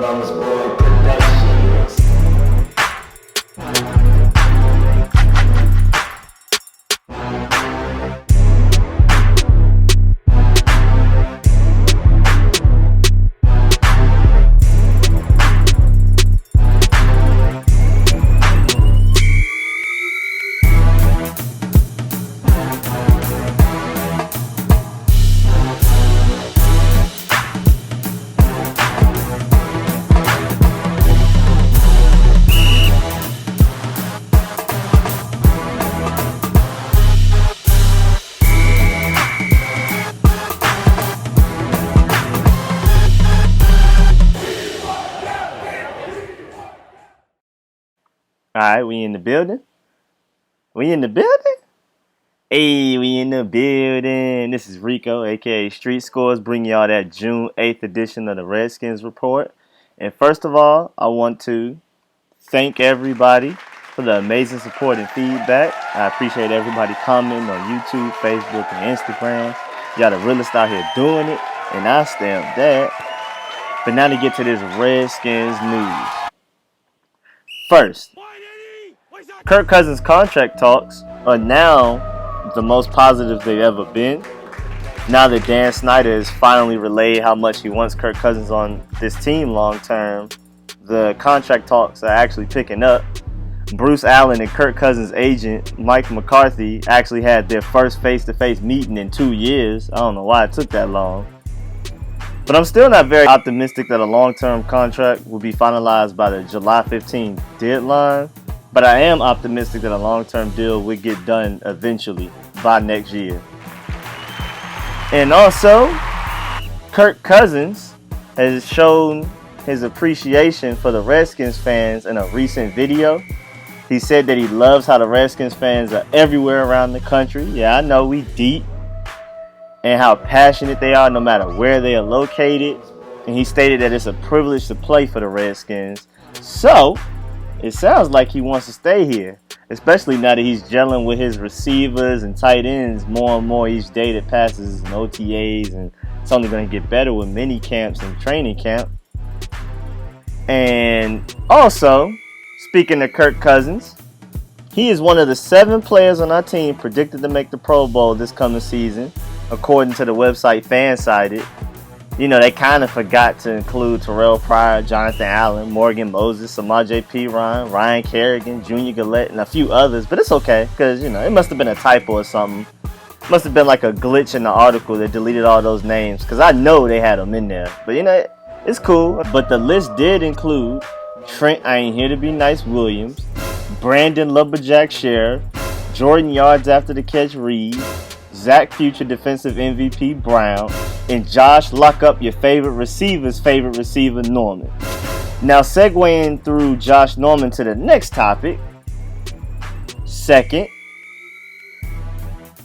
Mama's Boy Productions. Alright, we in the building? We in the building? Hey, we in the building. This is Rico, aka Street Scores, bringing y'all that June 8th edition of the Redskins Report. And first of all, I want to thank everybody for the amazing support and feedback. I appreciate everybody commenting on YouTube, Facebook, and Instagram. Y'all the realest out here doing it, and I stamp that. But now to get to this Redskins news. First, Kirk Cousins' contract talks are now the most positive they've ever been. Now that Dan Snyder has finally relayed how much he wants Kirk Cousins on this team long term, the contract talks are actually picking up. Bruce Allen and Kirk Cousins' agent, Mike McCarthy, actually had their first face-to-face meeting in 2 years. I don't know why it took that long. But I'm still not very optimistic that a long-term contract will be finalized by the July 15th deadline. But I am optimistic that a long-term deal will get done eventually by next year. And also, Kirk Cousins has shown his appreciation for the Redskins fans in a recent video. He said that he loves how the Redskins fans are everywhere around the country. Yeah, I know, we deep. And how passionate they are no matter where they are located. And he stated that it's a privilege to play for the Redskins. So, it sounds like he wants to stay here, especially now that he's gelling with his receivers and tight ends more and more each day that passes and OTAs, and it's only going to get better with mini camps and training camp. And also, speaking of Kirk Cousins, he is one of the 7 players on our team predicted to make the Pro Bowl this coming season, according to the website Fansided. You know, they kind of forgot to include Terrell Pryor, Jonathan Allen, Morgan Moses, Samaje Perine, Ryan Kerrigan, Junior Gillette, and a few others. But it's okay, because, you know, it must have been a typo or something. Must have been like a glitch in the article that deleted all those names, because I know they had them in there. But, you know, it's cool. But the list did include Trent I Ain't Here to Be Nice Williams, Brandon Lumberjack Sheriff, Jordan Yards After the Catch Reed, Zach Future Defensive MVP Brown, and Josh Lockup, your favorite receiver Norman. Now segueing through Josh Norman to the next topic. Second,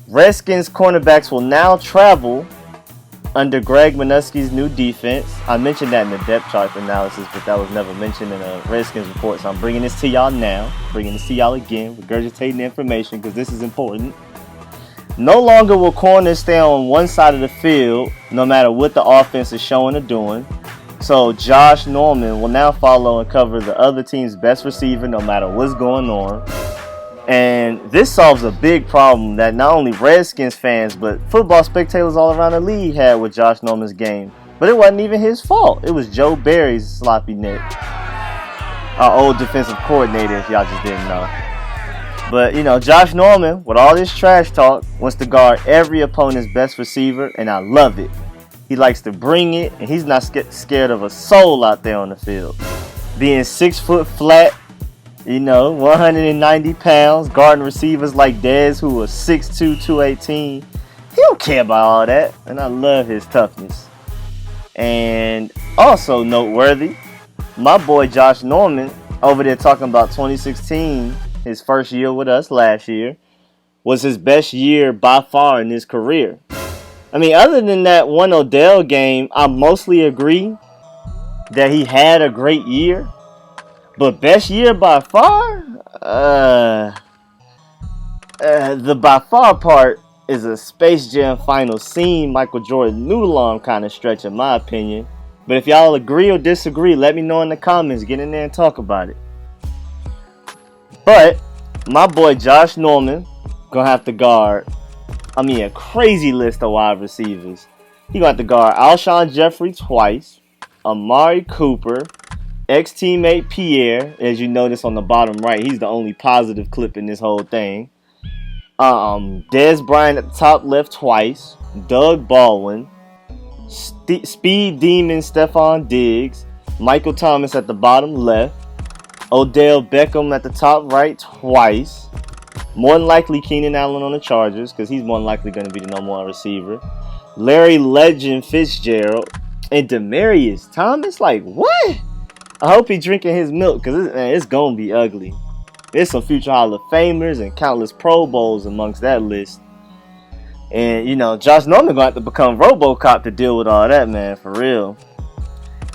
Redskins cornerbacks will now travel under Greg Minuski's new defense. I mentioned that in the depth chart analysis, but that was never mentioned in a Redskins report, so I'm bringing this to y'all now. Bringing this to y'all again, regurgitating the information because this is important. No longer will corners stay on one side of the field, no matter what the offense is showing or doing. So Josh Norman will now follow and cover the other team's best receiver, no matter what's going on. And this solves a big problem that not only Redskins fans, but football spectators all around the league had with Josh Norman's game. But it wasn't even his fault. It was Joe Barry's sloppy neck. Our old defensive coordinator, if y'all just didn't know. But, you know, Josh Norman, with all this trash talk, wants to guard every opponent's best receiver, and I love it. He likes to bring it, and he's not scared of a soul out there on the field. Being 6 foot flat, you know, 190 pounds, guarding receivers like Dez, who was 6'2", 218. He don't care about all that, and I love his toughness. And also noteworthy, my boy Josh Norman, over there talking about 2016, his first year with us last year, was his best year by far in his career. I mean, other than that one Odell game, I mostly agree that he had a great year. But best year by far? The by far part is a Space Jam final scene Michael Jordan noodle arm kind of stretch in my opinion. But if y'all agree or disagree, let me know in the comments. Get in there and talk about it. But my boy Josh Norman gonna have to guard, a crazy list of wide receivers. He gonna have to guard Alshon Jeffrey twice, Amari Cooper, ex-teammate Pierre, as you notice on the bottom right, he's the only positive clip in this whole thing. Dez Bryant at the top left twice, Doug Baldwin, Speed Demon Stephon Diggs, Michael Thomas at the bottom left, Odell Beckham at the top right twice, more than likely Keenan Allen on the Chargers, because he's more than likely going to be the number one receiver, Larry Legend Fitzgerald, and Demaryius Thomas. Like, what? I hope he drinking his milk, because it's going to be ugly. There's some future Hall of Famers and countless Pro Bowls amongst that list. And, Josh Norman going to have to become RoboCop to deal with all that, man, for real.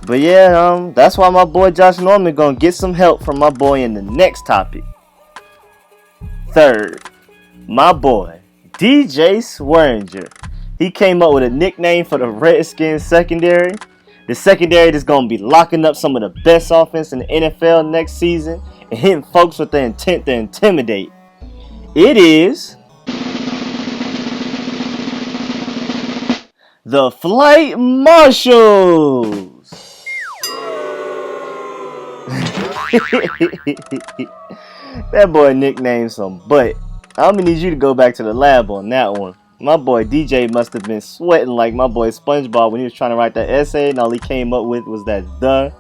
But yeah, that's why my boy Josh Norman going to get some help from my boy in the next topic. Third, my boy, DJ Swearinger. He came up with a nickname for the Redskins secondary. The secondary that's going to be locking up some of the best offense in the NFL next season and hitting folks with the intent to intimidate. It is the Flight Marshals. That boy nicknamed some butt. I'm going to need you to go back to the lab on that one. My boy DJ must have been sweating like my boy SpongeBob when he was trying to write that essay and all he came up with was that "the"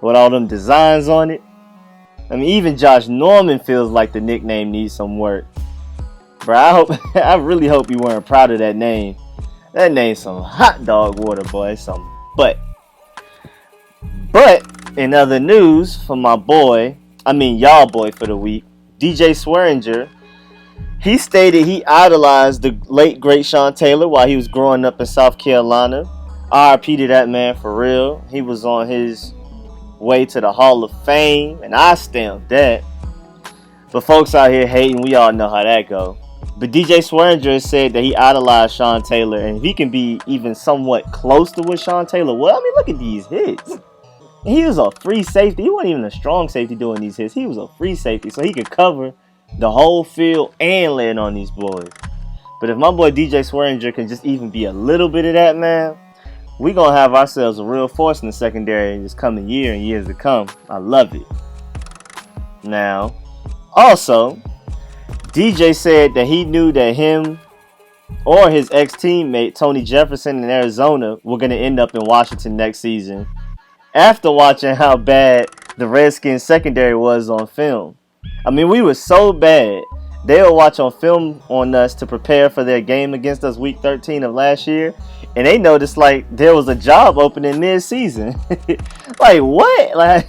with all them designs on it. Even Josh Norman feels like the nickname needs some work. Bro, I really hope you weren't proud of that name. That name's some hot dog water, boy. Some butt. But in other news from my boy, y'all boy for the week, DJ Swearinger, he stated he idolized the late great Sean Taylor while he was growing up in South Carolina. RIP to that man for real. He was on his way to the Hall of Fame, and I stamped that. But folks out here hating, we all know how that go. But DJ Swearinger said that he idolized Sean Taylor, and if he can be even somewhat close to what Sean Taylor was, look at these hits. And he was a free safety. He wasn't even a strong safety doing these hits. He was a free safety, so he could cover the whole field and land on these boys. But if my boy DJ Swearinger can just even be a little bit of that, man, we gonna have ourselves a real force in the secondary this coming year and years to come. I love it. Now, also, DJ said that he knew that him or his ex-teammate Tony Jefferson in Arizona were gonna end up in Washington next season after watching how bad the Redskins secondary was on film. We were so bad, they would watch on film on us to prepare for their game against us week 13 of last year, and they noticed like there was a job opening mid-season. Like, what? Like,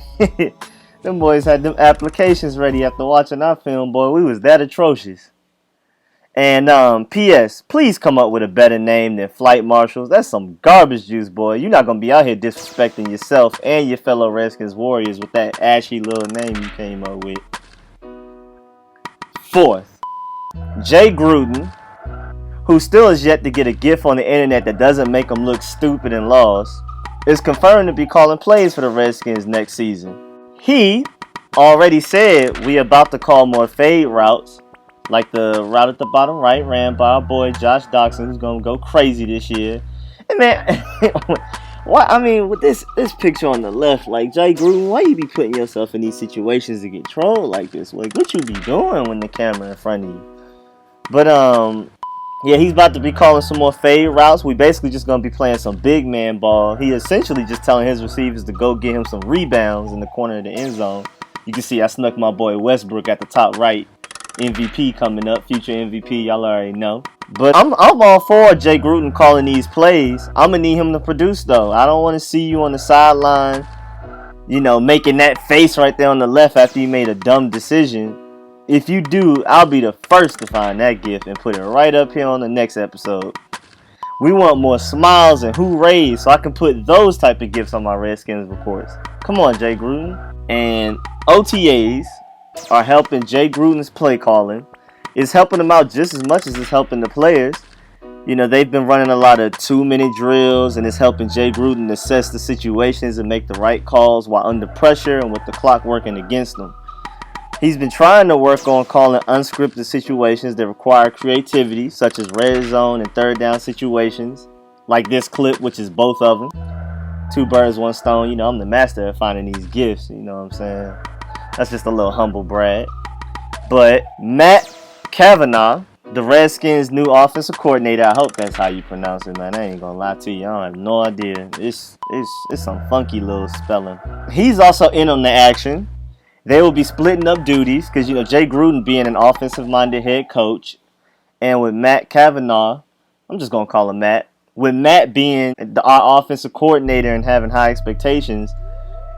them boys had them applications ready after watching our film, boy. We was that atrocious. And P.S. Please come up with a better name than Flight Marshals. That's some garbage juice, boy. You're not going to be out here disrespecting yourself and your fellow Redskins Warriors with that ashy little name you came up with. Fourth, Jay Gruden, who still is yet to get a gif on the internet that doesn't make him look stupid and lost, is confirmed to be calling plays for the Redskins next season. He already said we about to call more fade routes, like the route at the bottom right ran by our boy Josh Doxson, who's going to go crazy this year. And man, with this picture on the left, like, Jay Gruden, why you be putting yourself in these situations to get trolled like this? Like, what you be doing when the camera in front of you? But, yeah, he's about to be calling some more fade routes. We basically just going to be playing some big man ball. He essentially just telling his receivers to go get him some rebounds in the corner of the end zone. You can see I snuck my boy Westbrook at the top right. MVP coming up, future MVP, y'all already know. But I'm all for Jay Gruden calling these plays. I'm going to need him to produce, though. I don't want to see you on the sideline, making that face right there on the left after you made a dumb decision. If you do, I'll be the first to find that gif and put it right up here on the next episode. We want more smiles and hoorays so I can put those type of gifs on my Redskins reports. Come on, Jay Gruden. And OTAs are helping Jay Gruden's play calling. It's helping him out just as much as it's helping the players. They've been running a lot of 2-minute drills, and it's helping Jay Gruden assess the situations and make the right calls while under pressure and with the clock working against them. He's been trying to work on calling unscripted situations that require creativity, such as red zone and third down situations, like this clip, which is both of them. 2 birds, 1 stone. I'm the master at finding these gifts, you know what I'm saying? That's just a little humble brag. But Matt Cavanaugh, the Redskins' new offensive coordinator, I hope that's how you pronounce it, man. I ain't gonna lie to you. I have no idea. It's some funky little spelling. He's also in on the action. They will be splitting up duties because, Jay Gruden being an offensive-minded head coach, and with Matt Cavanaugh, I'm just going to call him Matt, with Matt being our offensive coordinator and having high expectations,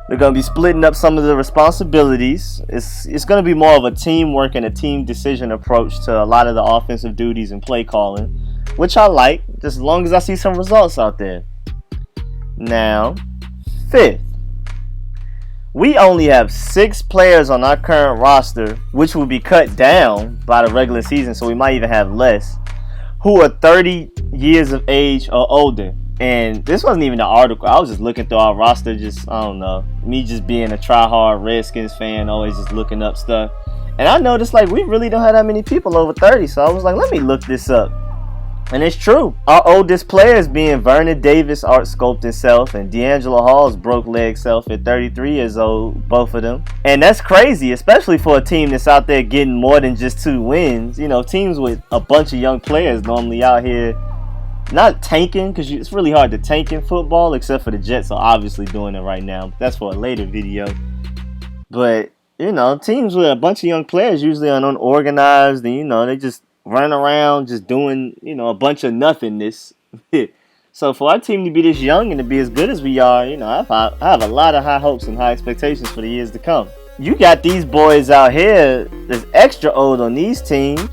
they're going to be splitting up some of the responsibilities. It's going to be more of a teamwork and a team decision approach to a lot of the offensive duties and play calling, which I like, just as long as I see some results out there. Now, 5th. We only have 6 players on our current roster, which will be cut down by the regular season, so we might even have less, who are 30 years of age or older. And this wasn't even an article. I was just looking through our roster, I don't know, me just being a try-hard Redskins fan, always just looking up stuff. And I noticed, we really don't have that many people over 30, so I was like, let me look this up. And it's true. Our oldest players being Vernon Davis' art sculpting self and D'Angelo Hall's broke leg self at 33 years old, both of them. And that's crazy, especially for a team that's out there getting more than just 2 wins. Teams with a bunch of young players normally out here not tanking, because it's really hard to tank in football, except for the Jets are obviously doing it right now. That's for a later video. But, teams with a bunch of young players usually are unorganized and, they just running around just doing, a bunch of nothingness. So for our team to be this young and to be as good as we are, I have a lot of high hopes and high expectations for the years to come. You got these boys out here that's extra old on these teams.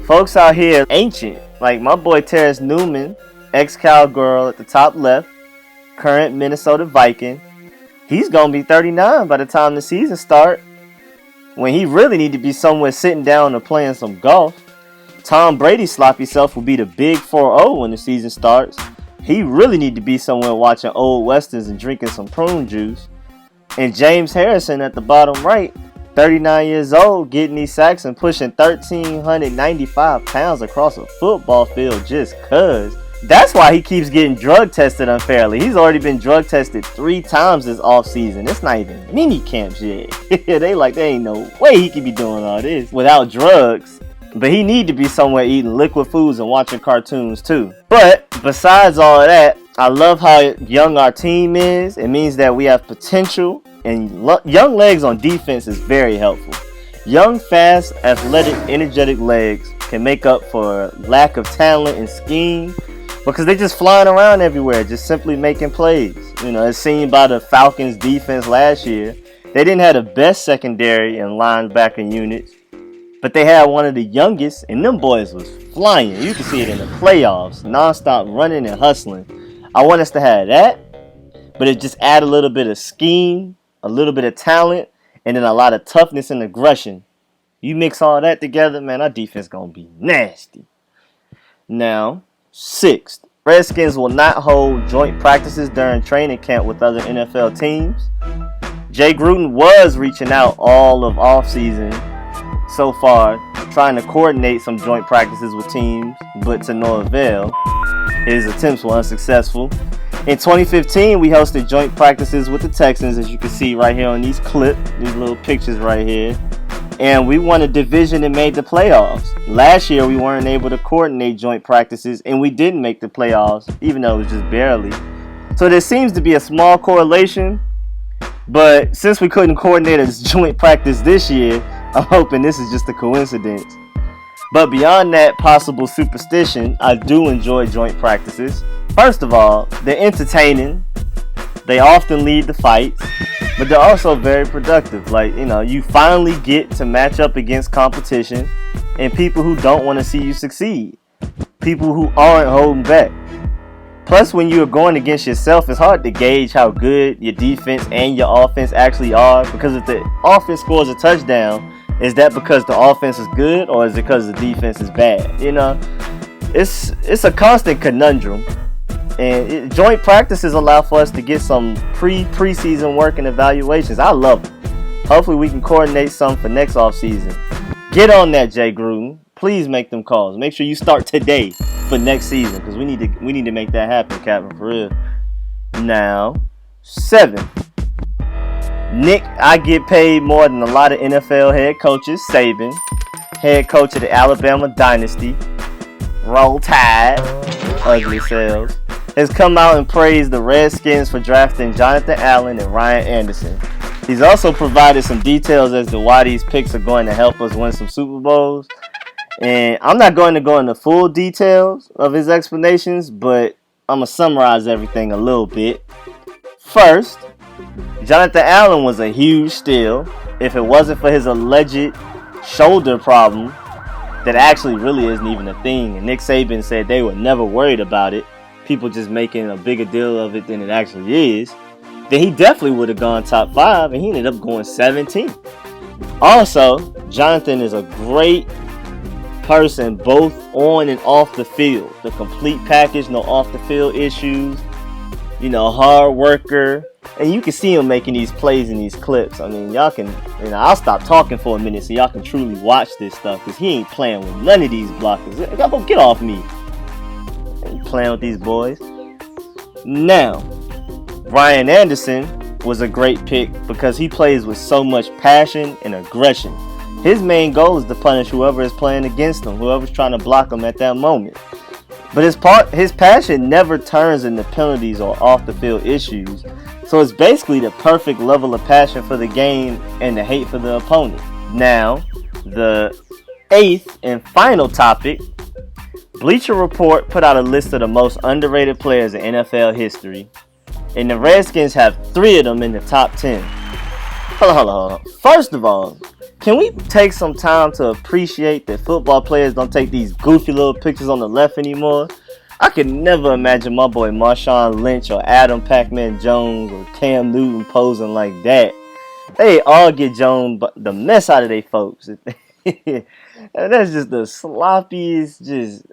Folks out here ancient. Like my boy Terrence Newman, ex-Cowgirl at the top left, current Minnesota Viking. He's going to be 39 by the time the season starts, when he really need to be somewhere sitting down or playing some golf. Tom Brady's sloppy self will be the big 4-0 when the season starts. He really need to be somewhere watching old westerns and drinking some prune juice. And James Harrison at the bottom right, 39 years old, getting these sacks and pushing 1,395 pounds across a football field just cuz. That's why he keeps getting drug tested unfairly. He's already been drug tested 3 times this offseason. It's not even mini camps yet. There ain't no way he could be doing all this without drugs. But he need to be somewhere eating liquid foods and watching cartoons too. But besides all of that, I love how young our team is. It means that we have potential, and young legs on defense is very helpful. Young, fast, athletic, energetic legs can make up for lack of talent and scheme, because they're just flying around everywhere, just simply making plays. As seen by the Falcons defense last year, they didn't have the best secondary and linebacker units, but they had one of the youngest, and them boys was flying. You can see it in the playoffs, non-stop running and hustling. I want us to have that, but it just add a little bit of scheme, a little bit of talent, and then a lot of toughness and aggression. You mix all that together, man, our defense gonna be nasty. Now, 6th, Redskins will not hold joint practices during training camp with other NFL teams. Jay Gruden was reaching out all of offseason so far, trying to coordinate some joint practices with teams, but to no avail. His attempts were unsuccessful. In 2015, we hosted joint practices with the Texans, as you can see right here on these clips, these little pictures right here. And we won a division and made the playoffs. Last year, we weren't able to coordinate joint practices, and we didn't make the playoffs, even though it was just barely. So there seems to be a small correlation, but since we couldn't coordinate a joint practice this year, I'm hoping this is just a coincidence. But beyond that possible superstition, I do enjoy joint practices. First of all, they're entertaining. They often lead to fights, but they're also very productive. You finally get to match up against competition and people who don't want to see you succeed. People who aren't holding back. Plus, when you're going against yourself, it's hard to gauge how good your defense and your offense actually are, because if the offense scores a touchdown, is that because the offense is good, or is it because the defense is bad? it's a constant conundrum. And joint practices allow for us to get some preseason work and evaluations. I love it. Hopefully we can coordinate some for next offseason. Get on that, Jay Gruden. Please make them calls. Make sure you start today for next season, because we need to make that happen, Captain, for real. Now, 7. Nick, I get paid more than a lot of NFL head coaches. Saban, head coach of the Alabama Dynasty. Roll Tide, ugly selves, has come out and praised the Redskins for drafting Jonathan Allen and Ryan Anderson. He's also provided some details as to why these picks are going to help us win some Super Bowls. And I'm not going to go into full details of his explanations, but I'm going to summarize everything a little bit. First, Jonathan Allen was a huge steal. If it wasn't for his alleged shoulder problem, that actually really isn't even a thing. And Nick Saban said they were never worried about it. People just making a bigger deal of it than it actually is. Then he definitely would have gone top 5, and he ended up going 17. Also, Jonathan is a great person both on and off the field. The complete package, no off the field issues. Hard worker. And you can see him making these plays in these clips. I mean, y'all can, I'll stop talking for a minute so y'all can truly watch this stuff, because he ain't playing with none of these blockers. Get off me. Ain't playing with these boys. Now, Ryan Anderson was a great pick because he plays with so much passion and aggression. His main goal is to punish whoever is playing against him, whoever's trying to block him at that moment. But his passion never turns into penalties or off the field issues. So it's basically the perfect level of passion for the game and the hate for the opponent. Now, the 8th and final topic, Bleacher Report put out a list of the most underrated players in NFL history. And the Redskins have 3 of them in the top 10. Hold on. First of all, can we take some time to appreciate that football players don't take these goofy little pictures on the left anymore? I could never imagine my boy Marshawn Lynch or Adam Pac-Man Jones or Cam Newton posing like that. They all get Joan the mess out of their folks. And that's just the sloppiest, just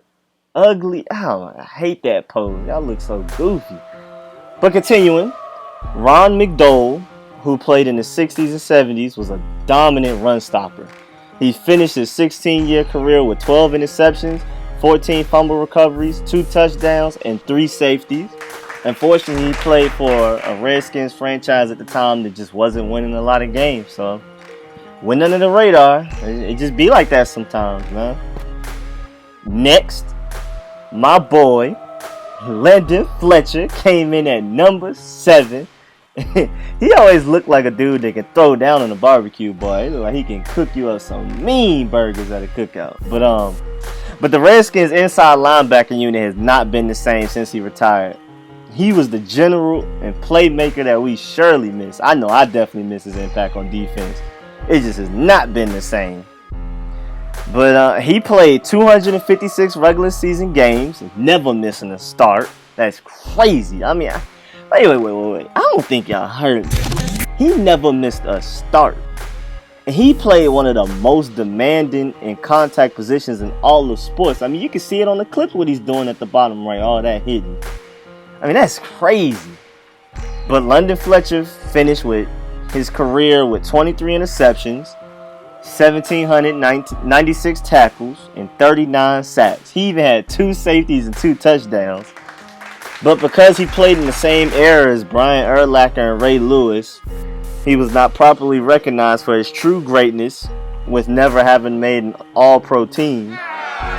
ugly. I hate that pose. Y'all look so goofy. But continuing, Ron McDowell, who played in the 60s and 70s, was a dominant run stopper. He finished his 16-year career with 12 interceptions, 14 fumble recoveries, 2 touchdowns, and 3 safeties. Unfortunately, he played for a Redskins franchise at the time that just wasn't winning a lot of games. So, went under the radar. It just be like that sometimes, man. Next, my boy, Landon Fletcher, came in at number 7. He always looked like a dude that can throw down on a barbecue, boy. He look like he can cook you up some mean burgers at a cookout. But the Redskins inside linebacker unit has not been the same since he retired. He was the general and playmaker that we surely miss. I know I definitely miss his impact on defense. It just has not been the same. But he played 256 regular season games, never missing a start. That's crazy. I mean, wait. I don't think y'all heard me. He never missed a start. And he played one of the most demanding and contact positions in all of sports. I mean, you can see it on the clip what he's doing at the bottom right, all that hitting. I mean, that's crazy. But London Fletcher finished with his career with 23 interceptions, 1,796 tackles, and 39 sacks. He even had 2 safeties and 2 touchdowns. But because he played in the same era as Brian Urlacher and Ray Lewis, he was not properly recognized for his true greatness, with never having made an all-pro team.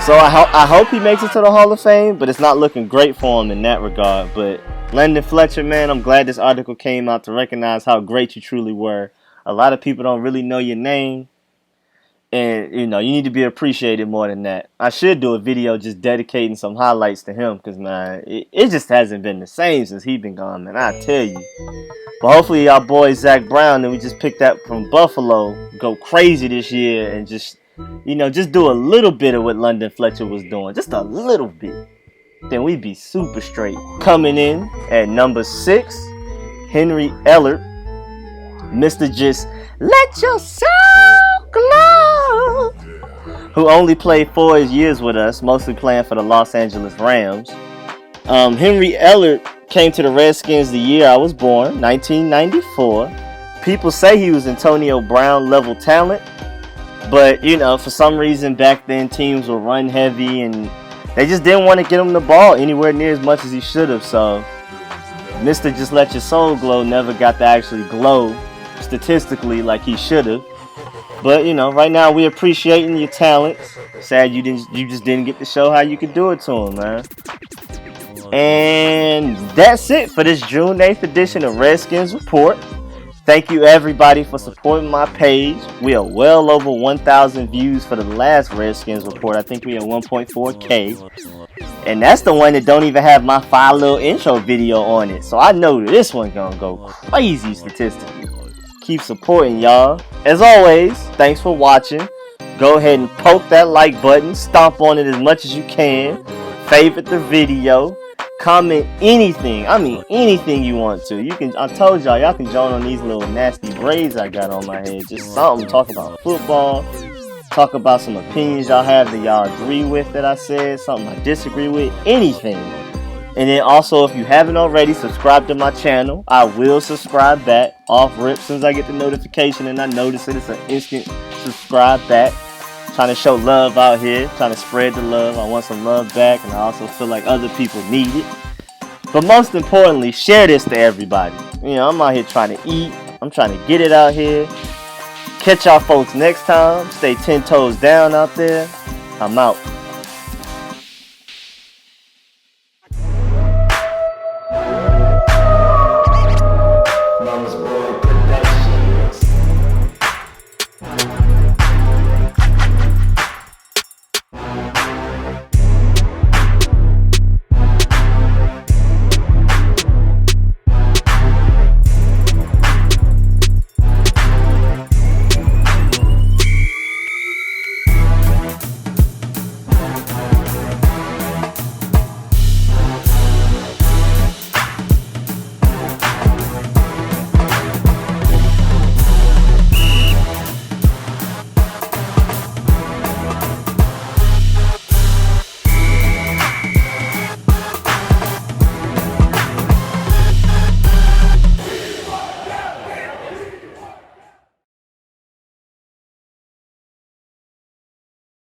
So I hope he makes it to the Hall of Fame, but it's not looking great for him in that regard. But Landon Fletcher, man, I'm glad this article came out to recognize how great you truly were. A lot of people don't really know your name, and you need to be appreciated more than that. I should do a video just dedicating some highlights to him, because man, it just hasn't been the same since he's been gone, man. I tell you. But hopefully our boy Zach Brown, that we just picked up from Buffalo, go crazy this year and just do a little bit of what London Fletcher was doing. Just a little bit. Then we'd be super straight. Coming in at number 6, Henry Ellert. Mr. Just Let Your Soul Glow, who only played 4 years with us, mostly playing for the Los Angeles Rams. Henry Ellard came to the Redskins the year I was born, 1994. People say he was Antonio Brown level talent, but for some reason back then teams were run heavy and they just didn't want to get him the ball anywhere near as much as he should have. So Mr. Just Let Your Soul Glow never got to actually glow statistically like he should have. But right now we appreciating your talent. Sad you just didn't get to show how you could do it to him, man. And that's it for this June 8th edition of Redskins Report. Thank you everybody for supporting my page. We are well over 1,000 views for the last Redskins Report. I think we are 1.4K. And that's the one that don't even have my 5 little intro video on it. So I know this one gonna go crazy statistically. Keep supporting y'all. As always, thanks for watching. Go ahead and poke that like button. Stomp on it as much as you can. Favorite the video. Comment anything. I mean anything you want to. I told y'all can join on these little nasty braids I got on my head. Just something. Talk about football. Talk about some opinions y'all have that y'all agree with that I said. Something I disagree with. Anything. And then also, if you haven't already, subscribe to my channel. I will subscribe back off rip. As soon as I get the notification and I notice it, it's an instant subscribe back. Trying to show love out here, trying to spread the love. I want some love back, and I also feel like other people need it. But most importantly, share this to everybody. I'm out here trying to eat. I'm trying to get it out here. Catch y'all folks next time. Stay 10 toes down out there. I'm out.